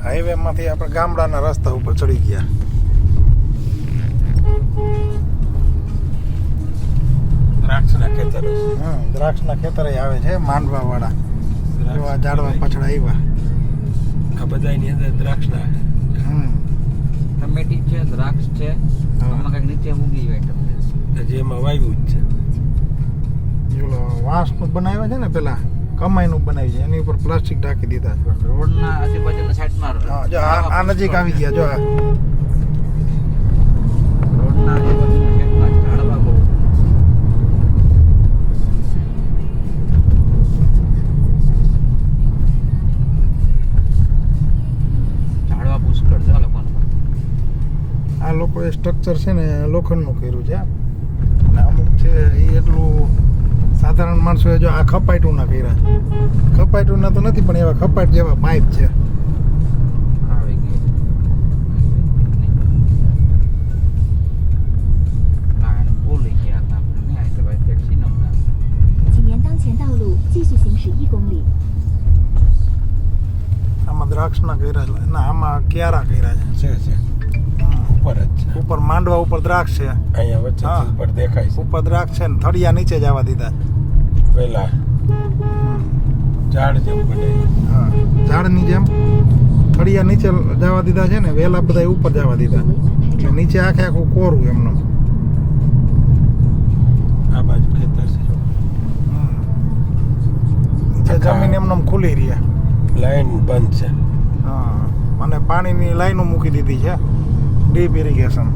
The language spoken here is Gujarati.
હાઈવે માંથી આપણે ગામડાના રસ્તા ઉપર ચડી ગયા. દ્રાક્ષના ખેતર દ્રાક્ષના ખેતરે આવે છે માંડવા વાળા. એવા ઝાડવા પાછળ આવ્યા. આ બધાની અંદર દ્રાક્ષના ટમેટી છે, દ્રાક્ષ છે, આમાં કંઈક નીચે મૂકી હોય તમને જેમાં વાવ્યું જ છે. ઓલો વાંસનું બનાવ્યા છે ને પેલા કમાઈનું બનાવ્યું છે એની ઉપર પ્લાસ્ટિક ઢાંકી દીધા. રોડના આજુબાજુના સાઈડમાં જો આ નજીક આવી ગયા. જો આ રોડના આજુબાજુના સાઈડમાં ઝાડવા બહુ ઝાડવા પુષ્કળ છે લોકોને. આ લોકોએ સ્ટ્રક્ચર છે ને લોખંડનું કર્યું છે અને અમુક છે એ એટલું સાધારણ માણસોએ જો આ ખપાટું ના કર્યા. ખપાટું ના તો નથી પણ એવા ખપાટ જેવા પાઇપ છે. આવી ગઈ ના એને બોલી ગયા હતા આપણે આ તો ભાઈ ટેક્સી નંબર 请沿当前道路继续行驶1公里。 આમાં દ્રાક્ષના કર્યા છે ના આમાં ક્યારા કર્યા છે. છે ઉપર જ છે. ઉપર માંડવા ઉપર દ્રાક્ષ છે. અહીંયા વચ્ચે હા. ઉપર દેખાય છે. ઉપર દ્રાક્ષ છે ને થળિયા નીચે જવા દીધા. પેલા ઝાડ જેવું બનાવ્યું. હા ઝાડની જેમ થળિયા નીચે જવા દીધા છે ને વેલા બધા ઉપર જવા દીધા. એટલે નીચે આખે આખું કોરું એમનું. આ બાજુ ખેતર છે. નીચે જમીન એમનેમ ખુલ્લી રહી. લાઈન બંધ છે. હા અને પાણીની લાઈનો મૂકી દીધી છે. Deep irrigation.